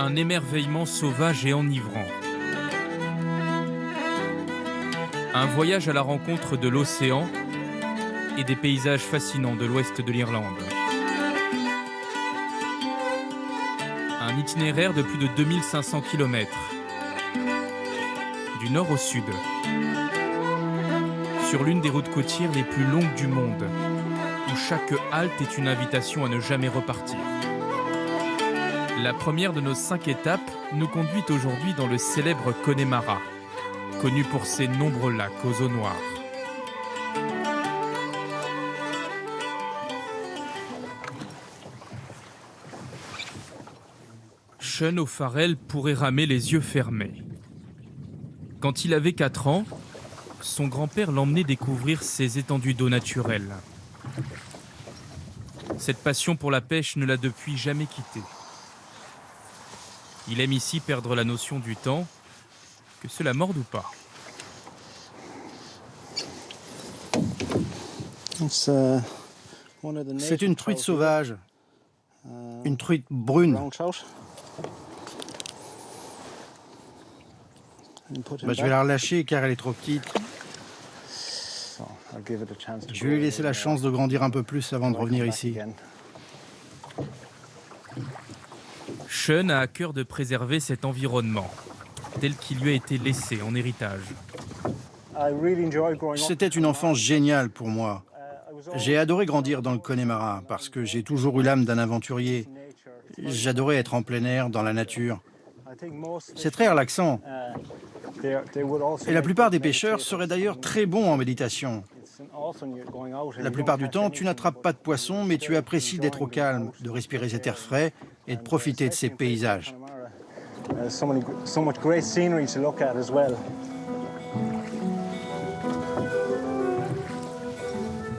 Un émerveillement sauvage et enivrant. Un voyage à la rencontre de l'océan et des paysages fascinants de l'ouest de l'Irlande. Un itinéraire de plus de 2500 km, du nord au sud, sur l'une des routes côtières les plus longues du monde, où chaque halte est une invitation à ne jamais repartir. La première de nos 5 étapes nous conduit aujourd'hui dans le célèbre Connemara, connu pour ses nombreux lacs aux eaux noires. Sean O'Farrell pourrait ramer les yeux fermés. Quand il avait 4 ans, son grand-père l'emmenait découvrir ces étendues d'eau naturelles. Cette passion pour la pêche ne l'a depuis jamais quitté. Il aime ici perdre la notion du temps, que cela morde ou pas. C'est une truite sauvage, une truite brune. Je vais la relâcher car elle est trop petite. Je vais lui laisser la chance de grandir un peu plus avant de revenir ici. Sean a à cœur de préserver cet environnement, tel qu'il lui a été laissé en héritage. C'était une enfance géniale pour moi. J'ai adoré grandir dans le Connemara parce que j'ai toujours eu l'âme d'un aventurier. J'adorais être en plein air, dans la nature. C'est très relaxant. Et la plupart des pêcheurs seraient d'ailleurs très bons en méditation. La plupart du temps, tu n'attrapes pas de poissons, mais tu apprécies d'être au calme, de respirer cet air frais et de profiter de ces paysages.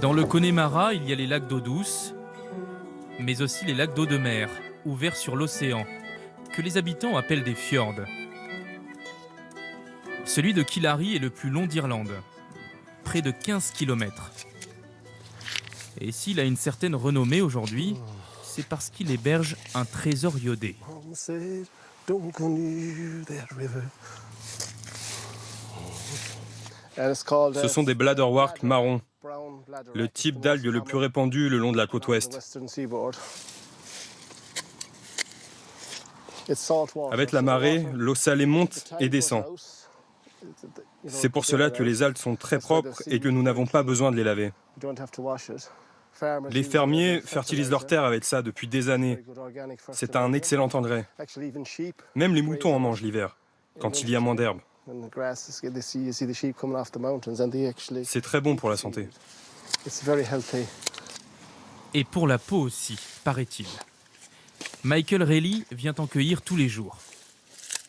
Dans le Connemara, il y a les lacs d'eau douce, mais aussi les lacs d'eau de mer, ouverts sur l'océan, que les habitants appellent des fjords. Celui de Killary est le plus long d'Irlande, près de 15 km. Et s'il a une certaine renommée aujourd'hui, c'est parce qu'il héberge un trésor iodé. Ce sont des bladderwort marrons, le type d'algue le plus répandu le long de la côte ouest. Avec la marée, l'eau salée monte et descend. C'est pour cela que les algues sont très propres et que nous n'avons pas besoin de les laver. Les fermiers fertilisent leurs terres avec ça depuis des années. C'est un excellent engrais. Même les moutons en mangent l'hiver, quand il y a moins d'herbe. C'est très bon pour la santé. Et pour la peau aussi, paraît-il. Michael Reilly vient en cueillir tous les jours.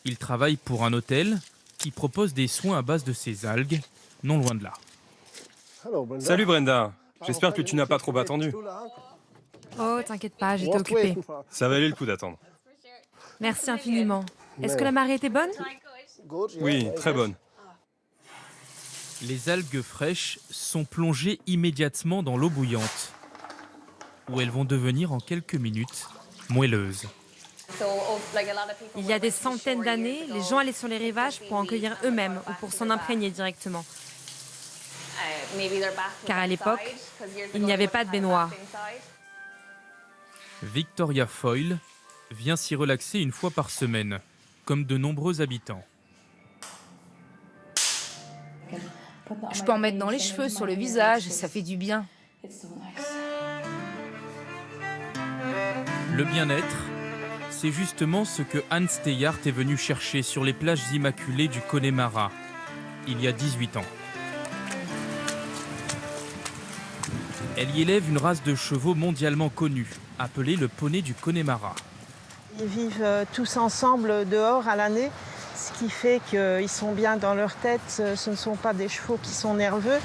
Il travaille pour un hôtel qui propose des soins à base de ces algues, non loin de là. Salut Brenda, j'espère que tu n'as pas trop attendu. Oh, t'inquiète pas, j'étais occupée. Ça valait le coup d'attendre. Merci infiniment. Est-ce que la marée était bonne? Oui, très bonne. Les algues fraîches sont plongées immédiatement dans l'eau bouillante, où elles vont devenir en quelques minutes moelleuses. Il y a des centaines d'années, les gens allaient sur les rivages pour en cueillir eux-mêmes ou pour s'en imprégner directement. Car à l'époque, il n'y avait pas de baignoire. Victoria Foyle vient s'y relaxer une fois par semaine, comme de nombreux habitants. Je peux en mettre dans les cheveux, sur le visage, ça fait du bien. Le bien-être, c'est justement ce que Anne Steyart est venue chercher sur les plages immaculées du Connemara, il y a 18 ans. Elle y élève une race de chevaux mondialement connue, appelée le poney du Connemara. Ils vivent tous ensemble dehors à l'année, ce qui fait qu'ils sont bien dans leur tête. Ce ne sont pas des chevaux qui sont nerveux.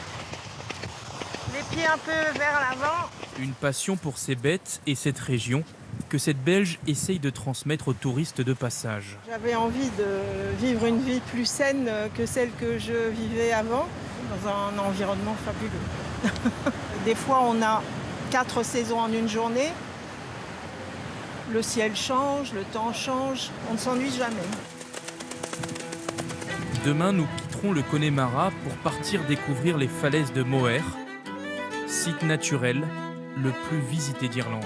Les pieds un peu vers l'avant. Une passion pour ces bêtes et cette région que cette Belge essaye de transmettre aux touristes de passage. J'avais envie de vivre une vie plus saine que celle que je vivais avant, dans un environnement fabuleux. Des fois, on a 4 saisons en une journée. Le ciel change, le temps change, on ne s'ennuie jamais. Demain, nous quitterons le Connemara pour partir découvrir les falaises de Moher, site naturel le plus visité d'Irlande.